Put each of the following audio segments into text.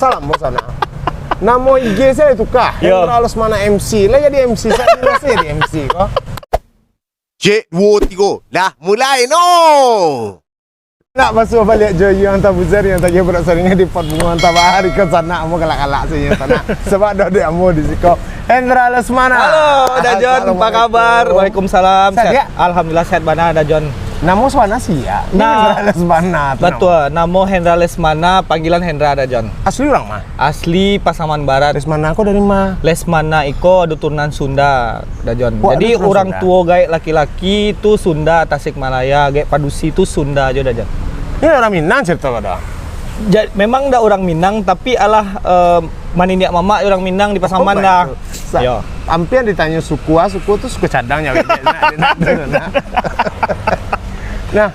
salam mau sana. Nama IG saya itu kah? Hendra Lesmana MC. Lah jadi MC saya jadi MC kok. Cik, 2, 3. Dah mulai no. Nak masuk balik Joy yang tabuzar yang tadi berak saringnya di pot bunga tabahari ke sana mau galak-galak saja sana. Sebab dah ada amu di siko. Hendra Lesmana. Halo, Dajon, apa kabar? Waalaikumsalam. Sehat. Alhamdulillah sehat bana Dajon. Nama Lesmana sih ya. Hendra Lesmana. Betul, nama Hendra Lesmana, panggilan Hendra Dajon. Asli orang mah? Asli Pasaman Barat. Lesmana aku dari mah? Lesmana iko ada turunan Sunda Dajon. Oh, jadi orang Sunda. tua gaek laki-laki itu Sunda, Tasikmalaya, gaek Padusi itu Sunda aja Dajon. Ini orang Minang cerita kau dah. Memang dah orang Minang tapi alah maniniak mama orang Minang di Pasaman dah. Yo. Hampir ditanya suku tuh suku cadangnya. Nah,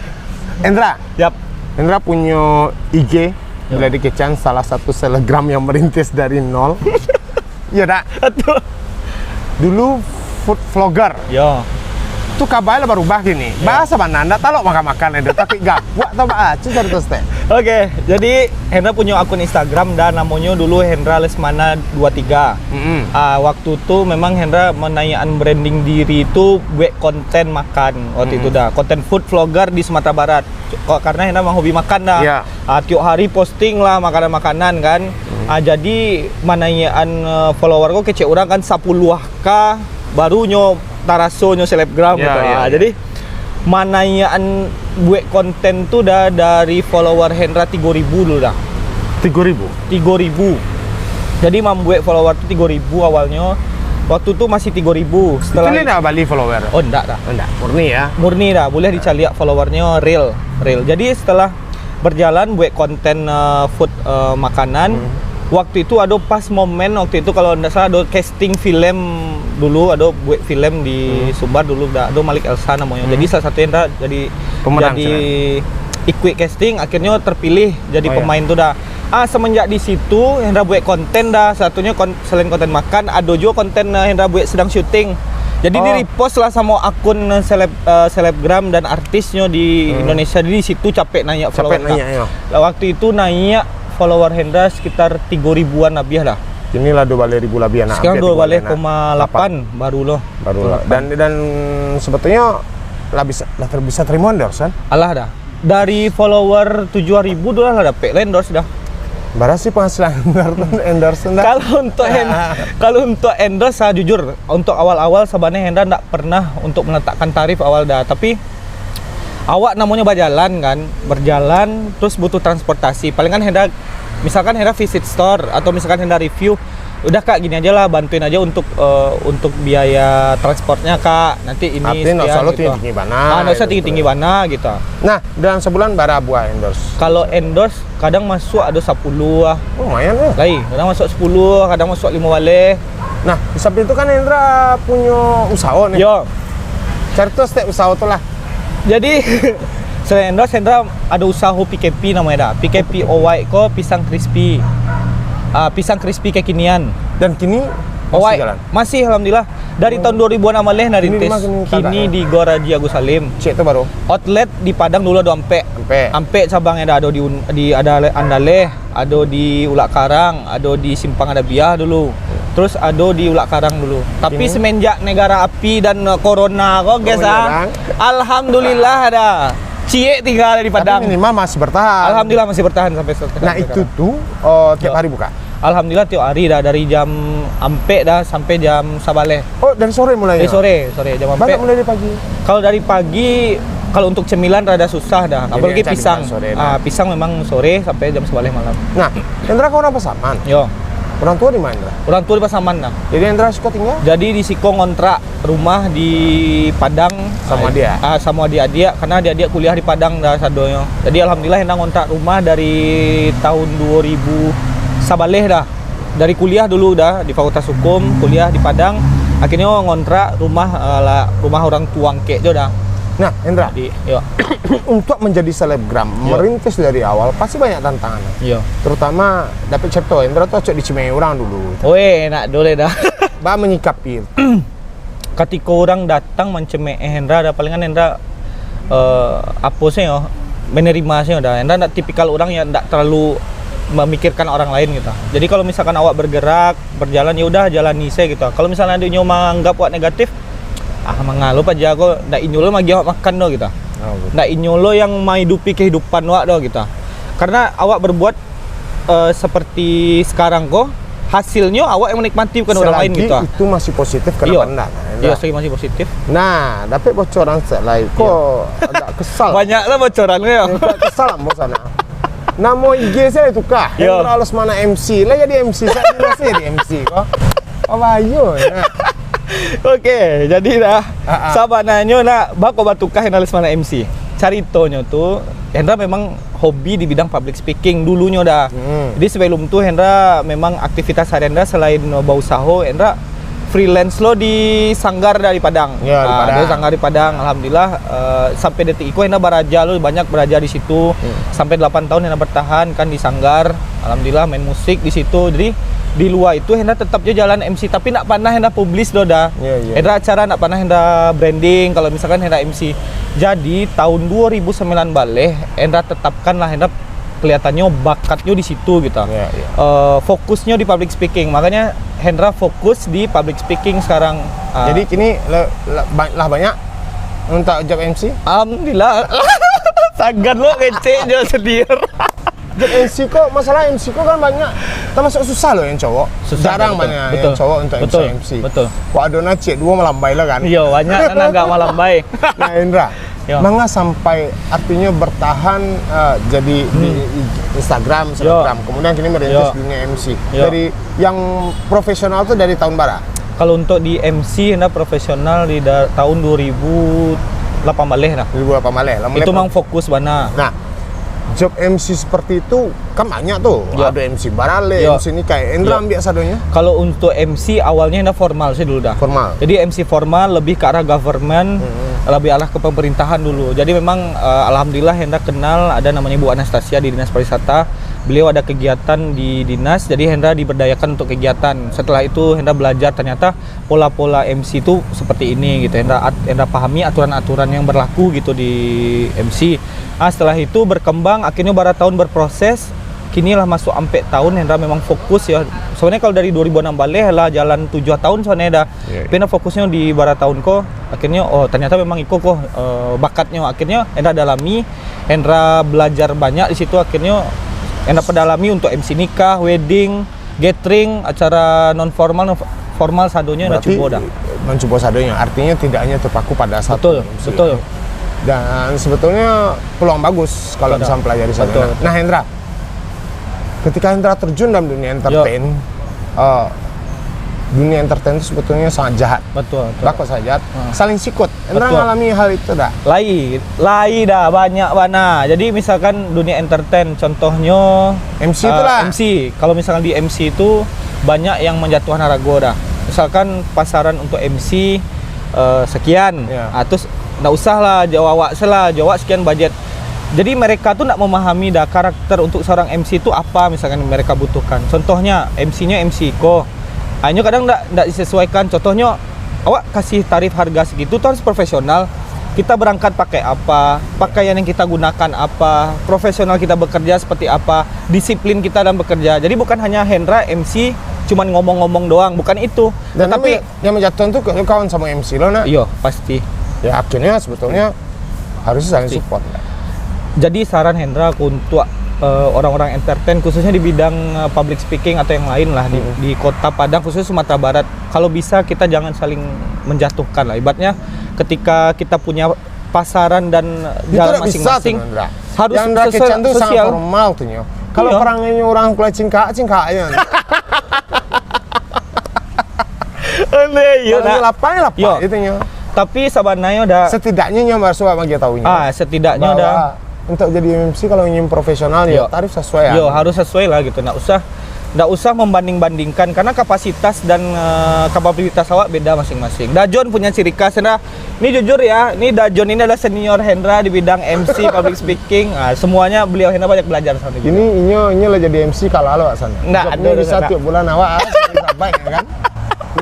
Hendra. Yap. Hendra punya IG, bila dikecan salah satu selebgram yang merintis dari nol. Iya dak. Dulu food vlogger. Yo. Tuh kabarnya baru ubah gini. Bahasa mana anda talok makan-makan itu tapi gabuk atau baca cari terus teh. Oke, jadi Hendra punya akun Instagram dan namanya dulu Hendra Lesmana 23. Waktu itu memang Hendra menanyakan branding diri itu buat konten makan waktu itu dah, konten food vlogger di Sumatera Barat. Karena Hendra memang hobi makan dah. Yeah. Tiap hari posting lah makanan-makanan kan. Jadi menanyakan follower kok kece orang kan 10k baru taraso selebgram gitu. Jadi mananyaan buat konten tuh dah dari follower Hendra 3.000 dulu dah. 3.000. Jadi membuat follower tuh 3.000 awalnya. Waktu itu masih 3.000. Setelah itu dah balik follower. Oh enggak dah. Enggak, murni ya. Murni dah, boleh dicari followernya real. Jadi setelah berjalan buat konten food makanan, waktu itu ada pas momen waktu itu kalau enggak salah ada casting film dulu, ada buat film di Sumbar dulu ada Malik Elsa namanya. Jadi salah satu Hendra jadi pemenang ikut casting, akhirnya terpilih jadi pemain tuh dah. Semenjak di situ Hendra buat konten dah, satunya selain konten makan ada juga konten Hendra buat sedang syuting. Jadi di repost lah sama akun selebgram dan artisnya di Indonesia. Jadi di situ capek nanya follower. Waktu itu nanya follower Hendra sekitar 3.000-an lebih lah. Inilah 2.000 lebih anak. Sekarang 2,8 baru loh. Dan sebetulnya lah bisa terima endorse kan? Alah dah. Dari follower 7.000 dolar lah dapat endorse dah. Berapa sih penghasilan endorse dah? Kalau untuk endorse saya jujur untuk awal-awal sebenarnya Hendra enggak pernah untuk meletakkan tarif awal dah, tapi awak namanya berjalan terus butuh transportasi. Paling kan Hendra misalkan Hendra visit store atau misalkan Hendra review, udah Kak gini aja lah, bantuin aja untuk biaya transportnya Kak. Nanti ini artinya nggak selalu tinggi mana. Nggak usah tinggi bana gitu. Nah, dalam sebulan berapa buah endorse? Kalau endorse kadang masuk ada 10 lah. Lumayan ya. Kadang masuk 10, kadang masuk 5 wale. Nah, di samping itu kan Hendra punya usaha nih. Yo. Cerita setiap usaha tuh lah. Jadi selain endorse Hendra ada usaha PKP namanya dah. PKP OY ko pisang crispy. Pisang crispy kekinian. Dan kini masih jalan? Masih alhamdulillah. Dari tahun 2000-an amalih narintis. Kini di Gor Haji Agus Salim. Cek itu baru. Outlet di Padang dulu ada Ampe cabangnya ada di ada Andaleh, ada di Ulak Karang, ada di Simpang Adabiah dulu. Terus ada di Ulak Karang dulu. Tapi semenjak negara api dan corona kok guys alhamdulillah ada. Cie tinggal di Padang. Tapi minimal masih bertahan. Alhamdulillah masih bertahan sampai sekarang. Nah itu tuh tiap hari buka? Alhamdulillah tiap hari dah, dari jam Ampe dah sampai jam Sabaleh. Oh dari sore mulai? Dari sore jam Ampe. Mulai dari pagi? Kalau dari pagi, kalau untuk cemilan rada susah dah. Apalagi pisang. Pisang memang sore sampai jam Sabaleh malam. Nah, Hendra kau orang Pasaman? Yo. Orang tua di mana? Orang tua di Pasaman dah. Jadi Hendra suka tinggal? Jadi di Siko ngontrak rumah di Padang sama dia. Sama adik-adik karena adik-adik kuliah di Padang dah sadonya. Jadi alhamdulillah Hendra ngontrak rumah dari tahun 2000 Sabaleh dah. Dari kuliah dulu dah di Fakultas Hukum, kuliah di Padang. Akhirnya ngontrak rumah orang tua kek je dah. Nah, Hendra, yo. Untuk menjadi selebgram, merintis dari awal pasti banyak tantangan. Iya. Terutama dapat cerita Hendra tuh cocok dicemai orang dulu. Enak dole dah. Bah menyikapi. Ketika orang datang mencemeh Hendra, ada palingan Hendra apa sih menerima sih dah. Hendra tipikal orang yang tidak terlalu memikirkan orang lain gitu. Jadi kalau misalkan awak bergerak, berjalan ya udah jalani saya gitu. Kalau misalnya ada nyoba menganggap awak negatif, mengalup aja kok ndak inyolo magi awak makan do gitu. Ndak inyolo yang menghidupi kehidupan awak do gitu. Karena awak berbuat seperti sekarang kok hasilnya awak yang menikmati bukan orang lain gitu. Itu masih positif kenapa enggak? Iya, selagi masih positif. Nah, tapi bocoran lain kok agak kesal. Banyaklah bocorannya ya. Agak kesal mau sana. Nama IG saya itu kah? Hendra Lesmana MC lah jadi MC saya masih jadi MC kok. Oh ayo. Nah. Oke, jadi dah sabananya nak bako batukah Hendra Lesmana MC. Caritonya tuh Hendra memang hobi di bidang public speaking dulunya dah. Jadi sebelum tuh Hendra memang aktivitas hari Hendra selain berusaha, Hendra freelance lo di Sanggar dari Padang. Ya, di Padang. Di Sanggar di Padang. Alhamdulillah sampai detik itu Hendra beraja lo banyak beraja di situ. Sampai 8 tahun Hendra bertahan kan di Sanggar. Alhamdulillah main musik di situ. Jadi di luar itu Hendra tetap aja jalan MC tapi nak pernah Hendra publish do dah. Hendra acara nak pernah Hendra branding kalau misalkan Hendra MC. Jadi tahun 2009 balik Hendra tetapkan lah Hendra kelihatannya bakatnya di situ gitu. Fokusnya di public speaking. Makanya Hendra fokus di public speaking sekarang. Jadi kini lah banyak untuk job MC. Alhamdulillah. Sangat lo kece aja sendiri. Job MC kok masalah MC kok kan banyak termasuk susah loh yang cowok. Jarang banyak yang cowok untuk MC. Betul. Waduh na cek dua melambai lah kan. Iya, banyak kan agak melambai. Nah, Hendra, mangga sampai artinya bertahan jadi di Instagram, kemudian kini merintis dunia MC. Dari yang profesional tuh dari tahun berapa? Kalau untuk di MC Hendra profesional di tahun 2008 balik nah. 2008 balik. Itu memang fokus bana. Nah, job MC seperti itu kan banyak tuh. Ada MC Barale, MC ini kayak Hendra ambil sadonya. Kalau untuk MC awalnya Hendra formal sih dulu dah. Formal. Jadi MC formal lebih ke arah government, lebih arah ke pemerintahan dulu. Jadi memang alhamdulillah Hendra kenal ada namanya Bu Anastasia di Dinas Pariwisata. Beliau ada kegiatan di dinas, jadi Hendra diberdayakan untuk kegiatan. Setelah itu Hendra belajar ternyata pola-pola MC itu seperti ini gitu. Hendra pahami aturan-aturan yang berlaku gitu di MC. Setelah itu berkembang, akhirnya bara tahun berproses. Kini lah masuk sampai tahun Hendra memang fokus ya. Sebenarnya kalau dari 2006 balik lah jalan 7 tahun soalnya dah. Hendra fokusnya di bara tahun kok. Akhirnya ternyata memang ikut kok bakatnya. Akhirnya Hendra dalami, Hendra belajar banyak di situ. Akhirnya Hendra pedalami untuk MC nikah, wedding, gathering, acara non formal sadonya Hendra coba dah. Mencoba sadonya, artinya tidak hanya terpaku pada satu MC. Betul. Dan sebetulnya peluang bagus kalau bisa mempelajari sadonya. Nah, Hendra, ketika Hendra terjun dalam dunia entertain, dunia entertain itu sebetulnya sangat jahat. Betul. Bakal sangat jahat. Saling sikut. Hendra mengalami hal itu dah. Lai dah banyak bana. Jadi misalkan dunia entertain contohnya MC itulah. MC. Kalau misalkan di MC itu banyak yang menjatuhkan harga dah. Misalkan pasaran untuk MC sekian. Terus nggak usah lah Jawa sekian budget. Jadi mereka tuh nggak memahami dah karakter untuk seorang MC itu apa misalkan mereka butuhkan. Contohnya MC-nya MC kok. Hanya kadang nggak disesuaikan. Contohnya awak kasih tarif harga segitu tuh harus profesional. Kita berangkat pakai apa, pakaian yang kita gunakan apa, profesional kita bekerja seperti apa, disiplin kita dalam bekerja. Jadi bukan hanya Hendra MC cuman ngomong-ngomong doang, bukan itu. Dan tapi yang menjatuhkan tuh kawan sama MC lo nak. Iya pasti. Ya akhirnya sebetulnya harus saling support. Jadi saran Hendra untuk orang-orang entertain khususnya di bidang public speaking atau yang lain lah di kota Padang khususnya Sumatera Barat, kalau bisa kita jangan saling menjatuhkan lah. Ibaratnya ketika kita punya pasaran dan jalan masing-masing harus yang sesuai sosial. Sangat formal tuh nyo. Kalau perangnya orang kulit cingkak aja. Lapang itu nyo. Tapi sabananya udah setidaknya nyo harus bagi tahunya. Setidaknya udah untuk jadi MC kalau ingin profesional ya tarif sesuai. Harus sesuai lah gitu. Nggak usah membanding-bandingkan karena kapasitas dan kapabilitas awak beda masing-masing. Dajon punya ciri khas Hendra. Ini jujur ya, ini Dajon ini adalah senior Hendra di bidang MC public speaking. Semuanya beliau Hendra banyak belajar sama dia. Ini lah jadi MC kalau lo sana. Nggak bisa tiap bulan awak baik kan.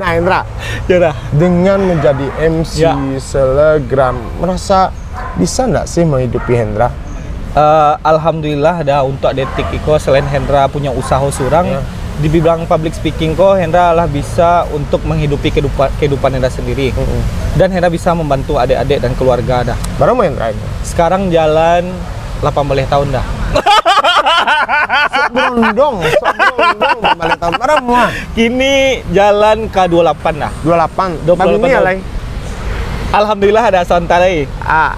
Nah Hendra, dengan menjadi MC selegram merasa bisa nggak sih menghidupi Hendra? Alhamdulillah dah untuk detik iko selain Hendra punya usaha surang dibilang public speaking kok Hendra lah bisa untuk menghidupi kehidupan Hendra sendiri. Dan Hendra bisa membantu adik-adik dan keluarga dah. Baru mau Hendra ini. Sekarang jalan 18 tahun dah. Berondong, balik tahun barang mah. Kini jalan ke 28 dah. 28. 28 Babi ini tahun. alai. Alhamdulillah ada santai.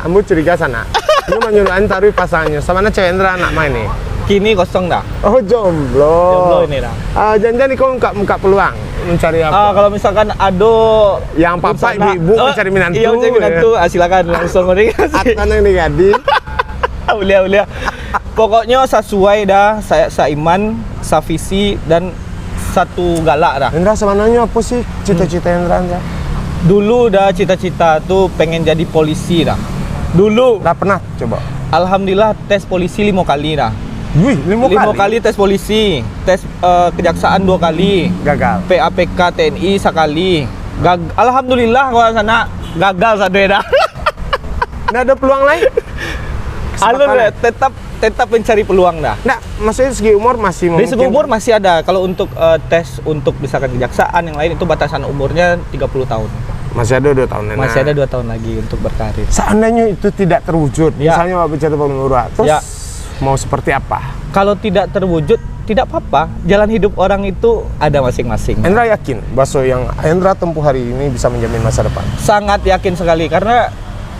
Ambu curiga sana. Ini menyuruh taruh pasangannya. Sama mana cewek Hendra anak main nih? Kini kosong dah. Oh jomblo. Jomblo ini dah. Jangan-jangan kau muka peluang mencari apa? Kalau misalkan ado Yang papa ibu mencari menantu. Iya mencari menantu. Silakan langsung komunikasi. Atau yang digadi. Ulia. Pokoknya sesuai dah, saya seiman, savisi dan satu galak dah. Hendra sebenarnya apa sih cita-cita Hendra? Dulu dah cita-cita tuh pengen jadi polisi dah. Dulu. Udah pernah coba? Alhamdulillah tes polisi 5 kali dah. Wih, 5 kali tes polisi, tes kejaksaan 2 kali, gagal. PAPK TNI sekali. Alhamdulillah kalau sana gagal satu dah. Nggak ada peluang lain? Alhamdulillah tetap mencari peluang dah. Nggak, maksudnya segi umur masih Dari segi umur masih ada. Kalau untuk tes untuk misalkan kejaksaan yang lain itu batasan umurnya 30 tahun. Masih ada 2 tahun. Masih ada 2 tahun lagi untuk berkarir. Seandainya itu tidak terwujud, misalnya Pak bicara Lurah, terus mau seperti apa? Kalau tidak terwujud, tidak apa-apa. Jalan hidup orang itu ada masing-masing. Hendra yakin bakso yang Hendra tempuh hari ini bisa menjamin masa depan? Sangat yakin sekali karena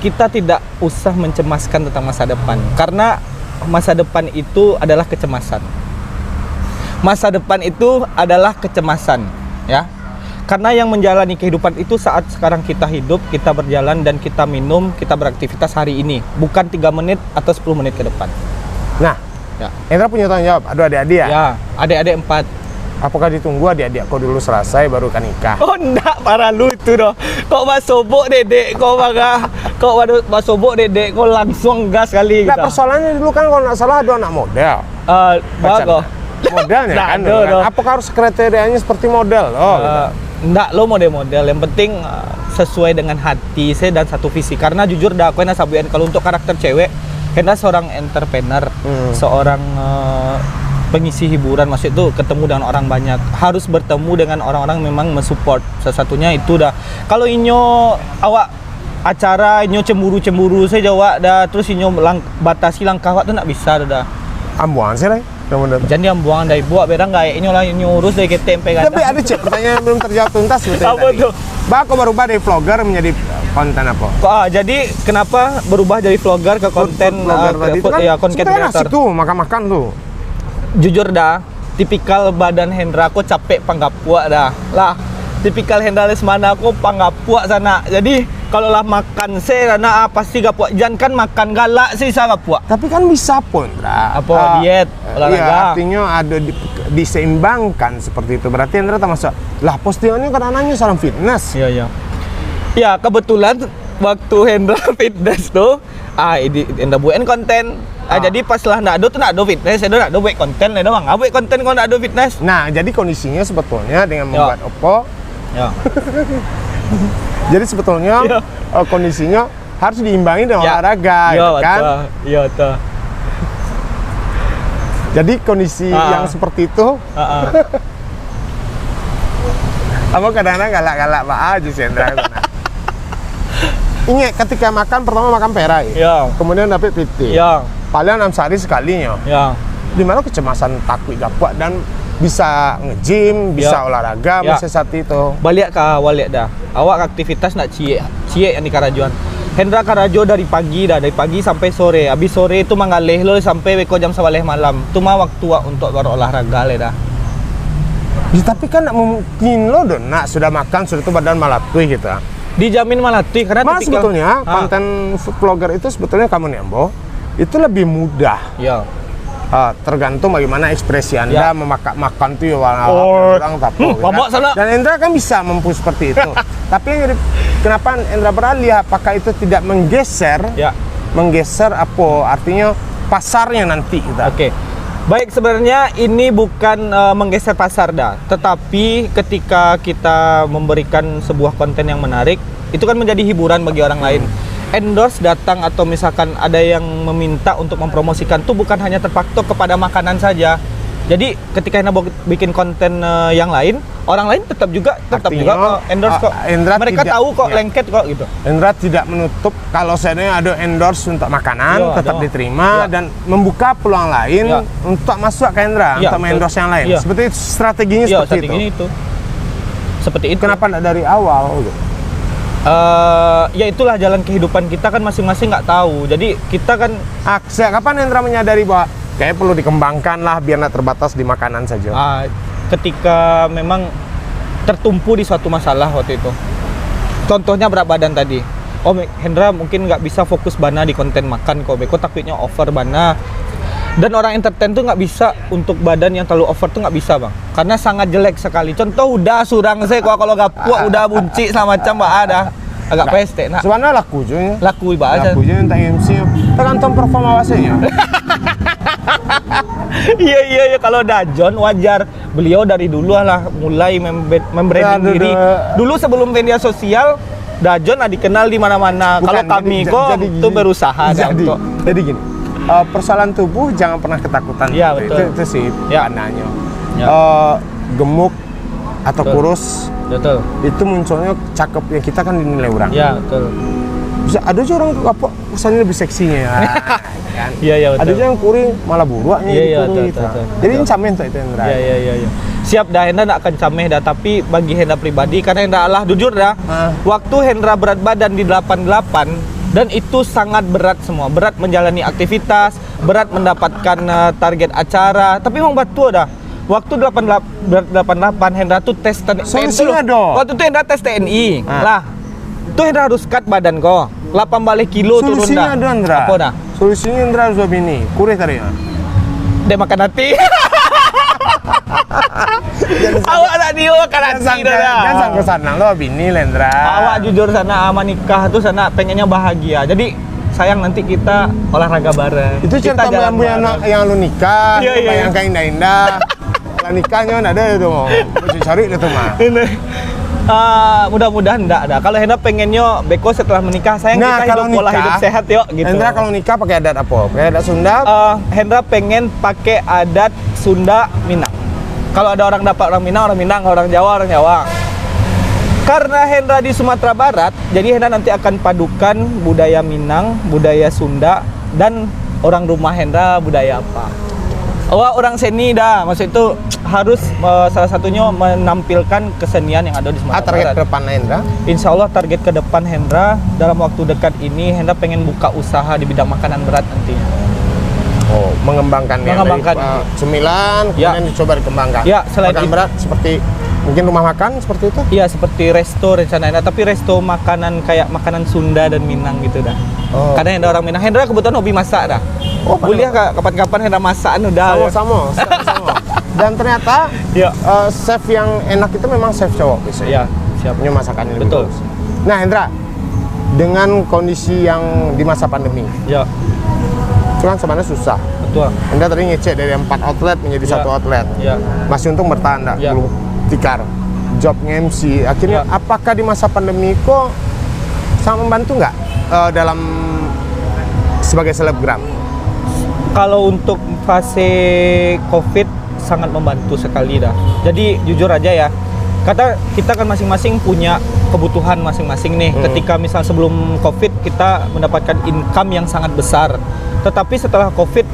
kita tidak usah mencemaskan tentang masa depan. Karena masa depan itu adalah kecemasan. Masa depan itu adalah kecemasan, ya. Karena yang menjalani kehidupan itu saat sekarang kita hidup, kita berjalan dan kita minum, kita beraktivitas hari ini, bukan 3 menit atau 10 menit ke depan. Nah, Hendra punya tanggung jawab. Ada adik-adik ya? Ya, adik-adik 4. Apakah ditunggu adik-adik kau dulu selesai baru kan nikah? Oh enggak, parah lu itu doh. Kok basobok dedek, kok basobok dedek, kok langsung gas kali Enggak, gitu. persoalannya dulu kan kalau nggak salah ada anak model. Bagus. Modelnya Nah, kan, aduh, dulu kan. aduh. Apakah harus kriterianya seperti model? Enggak, lo model-model. Yang penting sesuai dengan hati saya dan satu visi. Karena jujur dah, aku enak sabuin kalau untuk karakter cewek, karena seorang entrepreneur, seorang pengisi hiburan, maksud itu ketemu dengan orang banyak, harus bertemu dengan orang-orang memang mensupport. Salah satunya itu dah. Kalau inyo awak acara inyo cemburu-cemburu saya jawab dah, terus inyo batasi langkah awak tu nak bisa dah. Ambuan sih lah. Jadi yang buang dari buat berang gaya inyo lah inyo urus dari ketem sampai Tapi ada cek pertanyaan yang belum terjawab tuntas sebetulnya. Apa tuh? Kau berubah dari vlogger menjadi konten apa? Jadi kenapa berubah dari vlogger ke konten konten creator? Itu makan-makan tuh. Jujur dah, tipikal badan Hendra aku capek panggapua dah. Lah, tipikal Hendra Lesmana aku panggapua sana. Jadi kalau lah makan saya karena pasti gapua. Jangan kan makan galak sih saya gapua. Tapi kan bisa pun, Apa diet, olahraga. Iya, artinya ada diseimbangkan seperti itu. Berarti Hendra termasuk lah postingannya kan anaknya salam fitness. Iya. Ya, kebetulan waktu Hendra fitness tuh Hendra buat konten. Jadi pas lah nak ada fitness, Hendra nak buat konten, Hendra bang buat konten kalau nak ada fitness. Nah, jadi kondisinya sebetulnya dengan membuat Oppo. Ya. Jadi sebetulnya kondisinya harus diimbangi dengan olahraga, gitu kan? Iya, betul. Jadi kondisi yang seperti itu, apa kadang-kadang galak-galak Pak aja sih Hendra. Ingat ketika makan pertama makan perai, kemudian dapat piti, paling 6 hari sekalinya. Dimana kecemasan takut gapua dan bisa nge-gym, bisa olahraga, bisa saat itu. Balik ke awal dah. Awak aktivitas nak cie yang di Karajuan. Hendra Karajo dari pagi sampai sore. Habis sore itu mangaleh lo sampai beko jam 11 malam. Itu mah waktu untuk berolahraga le dah. Ya, tapi kan nak mungkin lo nak sudah makan sudah itu badan malatui gitu. Dijamin malatui karena sebetulnya konten vlogger itu sebetulnya kamu Nembo itu lebih mudah. Ya. Tergantung bagaimana ekspresi Anda makan tuh ya orang tapu. Dan Hendra kan bisa mampu seperti itu. Tapi yang jadi kenapa Hendra beralih? Apakah itu tidak menggeser? Menggeser apa? Artinya pasarnya nanti kita. Oke. Baik, sebenarnya ini bukan menggeser pasar dah, tetapi ketika kita memberikan sebuah konten yang menarik, itu kan menjadi hiburan bagi orang lain. endorse datang atau misalkan ada yang meminta untuk mempromosikan tuh bukan hanya terpatok kepada makanan saja. Jadi ketika Hendra bikin konten yang lain, orang lain tetap juga kok endorse kok. Mereka tahu kok lengket kok gitu. Hendra tidak menutup kalau seandainya ada endorse untuk makanan tetap diterima dan membuka peluang lain untuk masuk ke Hendra untuk endorse yang lain. Seperti itu, strateginya seperti itu. Seperti itu. Kenapa enggak dari awal gitu? Ya itulah jalan kehidupan kita kan masing-masing nggak tahu. Jadi kita kan kapan Hendra menyadari bahwa kayak perlu dikembangkan lah biar nggak terbatas di makanan saja? Ketika memang tertumpu di suatu masalah waktu itu. Contohnya berat badan tadi. Hendra mungkin nggak bisa fokus bana di konten makan kok. Beko takutnya over bana. Dan orang entertain tuh nggak bisa untuk badan yang terlalu over tuh nggak bisa bang, karena sangat jelek sekali. Contoh udah surang saya kalau gak puas udah bunci sama macam ada agak peste. Nah sebenarnya laku juga. Laku bahasa. Laku juga tentang MC. Tergantung performa wasanya. Iya kalau Dajon wajar. Beliau dari dulu lah mulai membranding diri. Dulu sebelum media sosial Dajon dikenal di mana-mana. Kalau kami kok tuh berusaha jadi gini. Persoalan tubuh jangan pernah ketakutan. Iya betul. Itu sih pandangannya. Gemuk atau kurus. Betul. Itu munculnya cakepnya kita kan dinilai orang. Iya betul. Bisa ada juga orang apa kesannya lebih seksinya kan. Iya betul. Ada juga yang kuring malah buruaknya betul. Jadi ini camen tuh itu Hendra. Iya. Siap dah Hendra nak akan cameh dah, tapi bagi Hendra pribadi karena Hendra Allah jujur dah. Waktu Hendra berat badan di 88 dan itu sangat berat semua, berat menjalani aktivitas, berat mendapatkan target acara, tapi memang batu dah. Waktu 88 Hendra tuh tes TNI dulu. Waktu itu Hendra tes TNI. Lah, tuh Hendra harus cut badan kok. 8 balik kilo turun dah. Solusinya ada Hendra. Apa dah? Solusinya Hendra harus begini, kureh tadi ya. Dia makan hati. Awak tak dia makan hati dah. Jangan ke sana lo bini Hendra. Awak jujur sana sama nikah tuh sana pengennya bahagia. Jadi sayang nanti kita olahraga bareng. Itu cerita yang lu nikah, bayangkan indah-indah. Lah nikahnya ada itu mau cari itu mah. Mudah-mudahan enggak ada. Kalau Hendra pengennya beko setelah menikah sayang kita hidup pola hidup sehat yuk gitu. Hendra kalau nikah pakai adat apa? Pakai adat Sunda? Hendra pengen pakai adat Sunda Minang. Kalau ada orang dapat orang Minang, orang Jawa, orang Jawa. Karena Hendra di Sumatera Barat, jadi Hendra nanti akan padukan budaya Minang, budaya Sunda, dan orang rumah Hendra budaya apa. Orang seni dah, maksud itu harus salah satunya menampilkan kesenian yang ada di Sumatera target Barat. Ke depan Hendra? Insya Allah target ke depan Hendra dalam waktu dekat ini Hendra pengen buka usaha di bidang makanan berat nantinya. Mengembangkan cemilan, kemudian dicoba dikembangkan. Ya, selain makanan berat seperti mungkin rumah makan seperti itu? Iya, seperti resto rencananya, tapi resto makanan kayak makanan Sunda dan Minang gitu dah. Karena Hendra orang Minang. Hendra kebetulan hobi masak dah. Boleh kapan-kapan Hendra masakan udah. Sama. Dan ternyata chef yang enak itu memang chef cowok biasanya. Iya, siap. Punya masakannya lebih betul. bagus. Nah, Hendra, dengan kondisi yang di masa pandemi, ya, itu kan sebenarnya susah. Betul. Anda tadi ngecek dari 4 outlet menjadi 1 outlet. Ya. Masih untung bertahan, Ya. belum tikar. Jobnya MC. Akhirnya apakah di masa pandemi kok sangat membantu nggak dalam sebagai selebgram? Kalau untuk fase COVID sangat membantu sekali dah. Jadi jujur aja ya, kata kita kan masing-masing punya kebutuhan masing-masing nih. Ketika misal sebelum COVID kita mendapatkan income yang sangat besar, tetapi setelah COVID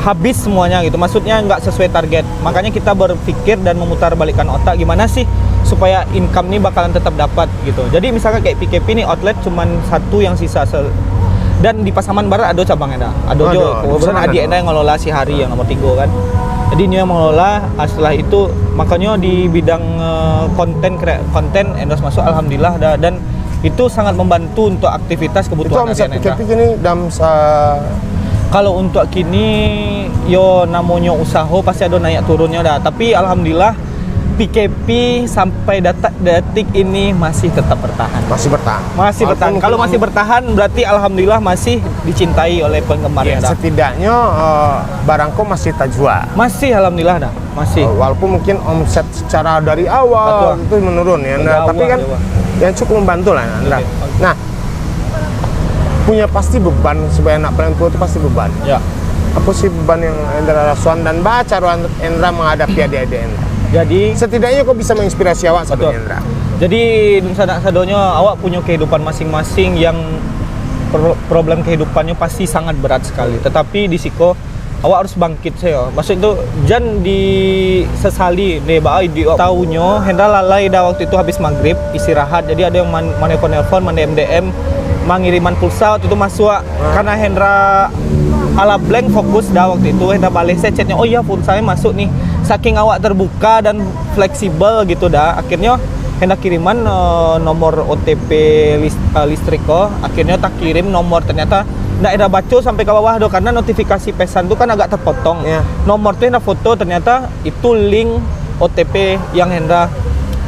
habis semuanya gitu. Maksudnya nggak sesuai target. Makanya kita berpikir dan memutar balikan otak gimana sih supaya income nih bakalan tetap dapat gitu. Jadi misalnya kayak PKP nih outlet cuman satu yang sisa dan di Pasaman Barat ada cabangnya dah. Ada jo. Kebetulan adik Enda yang ngelola si Hari yang nomor 3 kan. Jadi dia yang mengelola. Setelah itu makanya di bidang konten endorse masuk alhamdulillah dah, dan itu sangat membantu untuk aktivitas kebutuhan adik Enda. Itu gini dalam kalau untuk kini yo namanya usaha pasti ada naik turunnya dah. Tapi alhamdulillah PKP sampai detik ini masih tetap bertahan. Masih bertahan. Kalau masih bertahan berarti alhamdulillah masih dicintai oleh penggemarnya dah. Setidaknya barangku masih terjual. Masih alhamdulillah dah. Masih. Walaupun mungkin omset secara dari awal itu menurun ya. Nah, tapi kan yang cukup membantu lah Anda. Okay. Nah, punya pasti beban sebagai anak paling tua itu pasti beban. Ya. Apa sih beban yang Hendra rasakan dan cara Hendra menghadapi adik-adik Hendra? Jadi Setidaknya kok bisa menginspirasi awak betul. sebenarnya Hendra. Jadi sanak sadonyo awak punya kehidupan masing-masing yang problem kehidupannya pasti sangat berat sekali. Tetapi di siko awak harus bangkit saya. Maksud itu jangan disesali deh bahwa di tahunnya Hendra lalai dah waktu itu habis maghrib istirahat. Jadi ada yang nelpon, MDM, mengiriman pulsa waktu itu masuk karena Hendra ala blank fokus dah waktu itu. Hendra balik saya chatnya, oh iya pulsanya masuk nih. Saking awak terbuka dan fleksibel gitu dah. Akhirnya Hendra kiriman nomor OTP listrik kok. Akhirnya tak kirim nomor, ternyata nggak ada baca sampai ke bawah doh karena notifikasi pesan tuh kan agak terpotong. Yeah. Nomor tuh Hendra foto, ternyata itu link OTP yang Hendra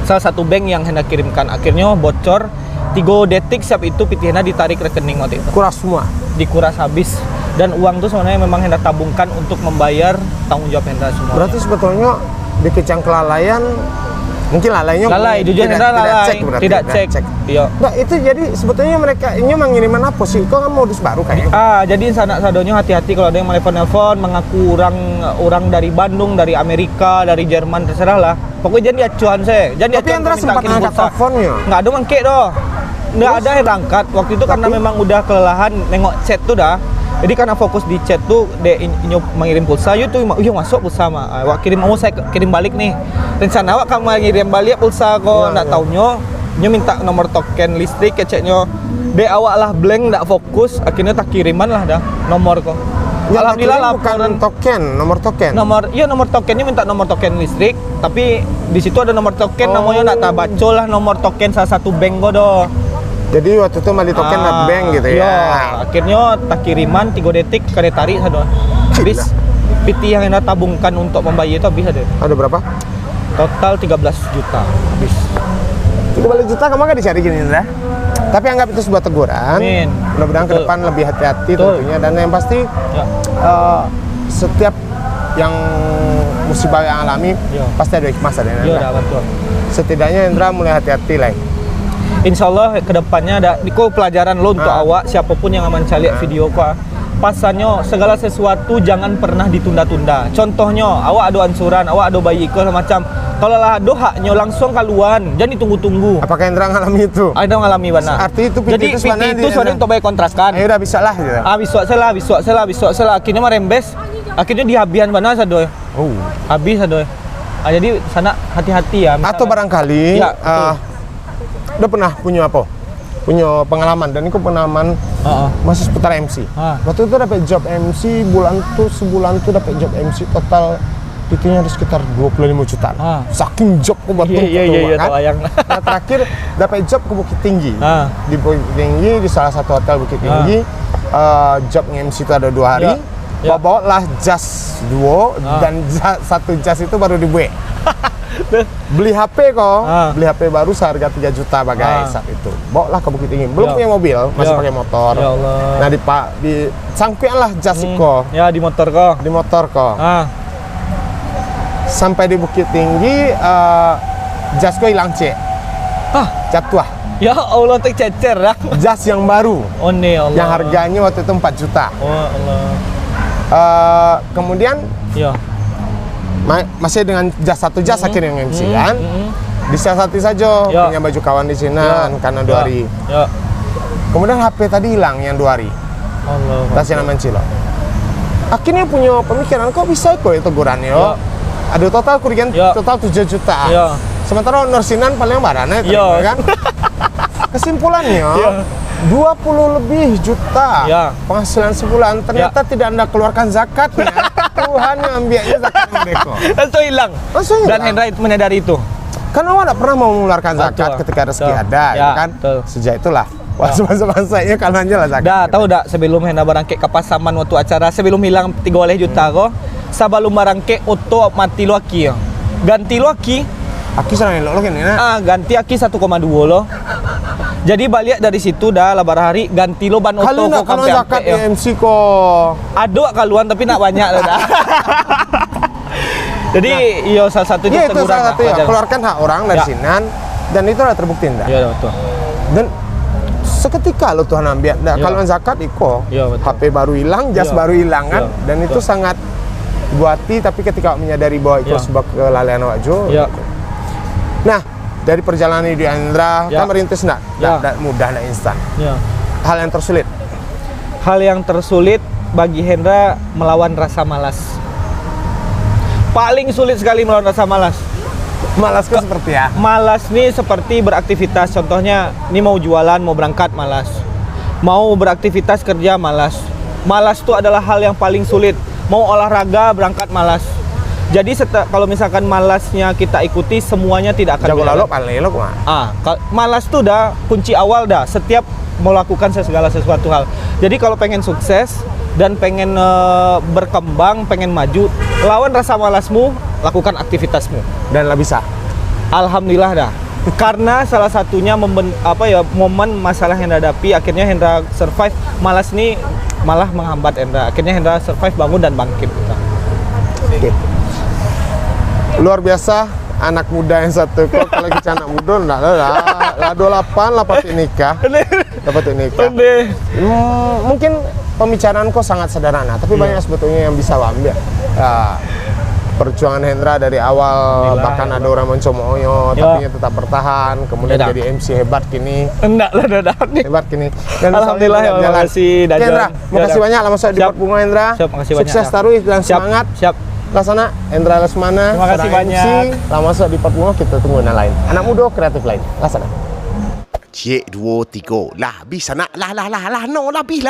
salah satu bank yang Hendra kirimkan. Akhirnya bocor 3 detik siap itu PT Hendra ditarik rekening waktu itu. Kuras semua. Dikuras habis dan uang tuh sebenarnya memang Hendra tabungkan untuk membayar tanggung jawab Hendra semua. Berarti sebetulnya di kecang kelalaian mungkin lalainya Jujur Hendra lalai, tidak cek. Iya. Nah, itu jadi sebetulnya mereka ini mengiriman apa sih? Kok kan modus baru kayaknya? Jadi sanak sadonyo hati-hati kalau ada yang nelfon mengaku orang dari Bandung, dari Amerika, dari Jerman, terserah lah. Pokoknya jadi acuan saya. Jadi Tapi Hendra sempat angkat teleponnya. Nggak ada mangke doh. Nggak ada yang angkat. Waktu itu karena memang udah kelelahan nengok chat tuh dah. Jadi karena fokus di chat tuh, mengirim pulsa, yuk tuh, yuk masuk pulsa mah. Awak kirim, saya kirim balik nih. Rencana awak kamu mengirim balik pulsa kok, nggak taunya, minta nomor token listrik, keceknya. Awak lah blank, nggak fokus, akhirnya tak kiriman lah dah nomor kok. Ya, Alhamdulillah lah. Bukan token, nomor token. Nomor tokennya minta nomor token listrik, tapi di situ ada nomor token, namanya nggak tak baca lah nomor token salah satu bank godo. Jadi waktu itu mali token bank gitu ya. Iya, akhirnya tak kiriman 3 detik kare tarik sado. Habis PT yang Hendra tabungkan untuk membayar itu habis ada. Ada berapa? Total 13 juta habis. 13 juta kamu nggak dicari gini Hendra? Tapi anggap itu sebuah teguran. Amin. Mudah-mudahan ke depan lebih hati-hati tentunya, dan yang pasti Ya. Setiap yang musibah yang alami Ya. pasti ada hikmah dari Iya, Hendra. betul. Setidaknya Hendra mulai hati-hati lah. Insya Allah kedepannya ada pelajaran lo untuk awak siapapun yang aman lihat video ko. Pasannya segala sesuatu jangan pernah ditunda-tunda. Contohnya awak ada ansuran, awak ada bayi ke macam. Kalau lah ada haknya langsung kaluan, jangan ditunggu-tunggu. Apakah Hendra ngalami itu? Ada ngalami benar. Arti itu Jadi PT itu sebenarnya untuk bayar kontrakan. Ayo udah bisa lah gitu. Biswa salah. Akhirnya mah rembes. Akhirnya dihabian benar sadoy. Oh. Habis sadoy. Jadi sana hati-hati ya. Atau barangkali Ya, udah pernah punya apa? Punya pengalaman, dan itu pengalaman masih seputar MC. Waktu itu dapat job MC sebulan tuh dapat job MC total PT-nya ada sekitar 25 juta. Saking job ke betul kan. Nah, terakhir dapat job ke Bukit Tinggi. Di Bukit Tinggi, di salah satu hotel Bukit Tinggi. Job MC itu ada 2 hari. Bawa lah jas 2 dan satu jas itu baru dibuat. Beli HP kok, beli HP baru seharga 3 juta bagai saat itu. Bawa lah ke Bukit Tinggi. Belum punya mobil, masih pakai motor. Ya Allah. Nah di sangkuan lah jas kok. Ya di motor kok. Di motor kok. Sampai di Bukit Tinggi, jas kok hilang cek. Jatuh. Ya Allah, tercecer dah. Jas yang baru. Oh nih Allah. Yang harganya waktu itu 4 juta. Oh Allah. Kemudian Ya. masih dengan satu jas akhirnya yang MC kan. Disiasati saja punya baju kawan di sini karena 2 hari. Ya. Kemudian HP tadi hilang yang 2 hari. Allah. Tas yang namanya Cilo. Akhirnya punya pemikiran, kok bisa kok itu teguran yo. Ada total kerugian total 7 juta. Ya. Sementara Nursinan paling barana kan. Kesimpulannya 20 lebih juta penghasilan sebulan, ternyata tidak Anda keluarkan zakatnya. Tuhan yang ambilnya zakat mereka. Langsung hilang. Dan Hendra menyadari itu. Karena awak tidak pernah mau mengeluarkan zakat ketika rezeki ada, ya kan? Sejak itulah masa-masanya kalau aja lah zakat. Dah tahu dak sebelum Hendra barangke ke Pasaman waktu acara sebelum hilang 3 juta kok. Sebelum barangke auto mati lo aki. Ganti lo aki. Aki sana elok lo kan ini. Ganti aki 1,2 lo. Jadi balik dari situ dah lebar hari ganti lo ban auto kali nak kalau zakat MC kok. Ada kaluan tapi nak banyak dah. Jadi iyo salah satu itu salah satu ya, keluarkan hak orang dari sinan, dan itu sudah terbukti enggak? Iya betul. Dan seketika lo Tuhan ambil. Nah, Ya. kalau zakat iko, Ya, betul. HP baru hilang, jas Ya. baru hilang kan, Ya, dan itu betul. sangat buati. Tapi ketika menyadari bahwa itu Ya. sebab kelalaian awak Jo. Ya. Nah, dari perjalanan hidup Hendra, Ya. kan merintis nak Ya. mudah, nak instan. Ya. Hal yang tersulit. Hal yang tersulit bagi Hendra melawan rasa malas. Paling sulit sekali melawan rasa malas. Malasku seperti ya. Malas nih seperti beraktivitas. Contohnya, ini mau jualan, mau berangkat, malas. Mau beraktivitas kerja, malas. Malas itu adalah hal yang paling sulit. Mau olahraga, berangkat, malas. Jadi kalau misalkan malasnya kita ikuti, semuanya tidak akan Jago berjalan. lalu paling elok mah. Malas tuh dah kunci awal dah. Setiap melakukan segala sesuatu hal. Jadi kalau pengen sukses dan pengen berkembang, pengen maju, lawan rasa malasmu, lakukan aktivitasmu. Dan lah bisa. Alhamdulillah dah. Karena salah satunya momen masalah yang Hendra hadapi, akhirnya Hendra survive. Malas nih malah menghambat Hendra. Akhirnya Hendra survive, bangun dan bangkit. Oke. Luar biasa anak muda yang satu kok kalau kita anak muda enggak lah 28 lah dapat nikah. Mungkin pembicaraan kok sangat sederhana, tapi banyak sebetulnya yang bisa lo ambil. Perjuangan Hendra dari awal, bahkan ada orang mencomoyo, tapi tetap bertahan, kemudian Dadah. jadi MC hebat kini. Enggak lah dadah nih. Hebat kini. Dan Alhamdulillah, misalnya ya, jalan. makasih, Oke, Dajon. Hendra, makasih Dadah. banyak lah masa di Siap. Pot Bunga Hendra. Siap, makasih banyak. Sukses taruh dan Siap, semangat. siap. Laksana Hendra Lesmana. Terima kasih seorang banyak. MC, lah masuk di Pot Bunga, kita tunggu yang lain. Anak muda kreatif lain. Laksana. Cik 2 3. Lah habis anak. Lah no, lah habis.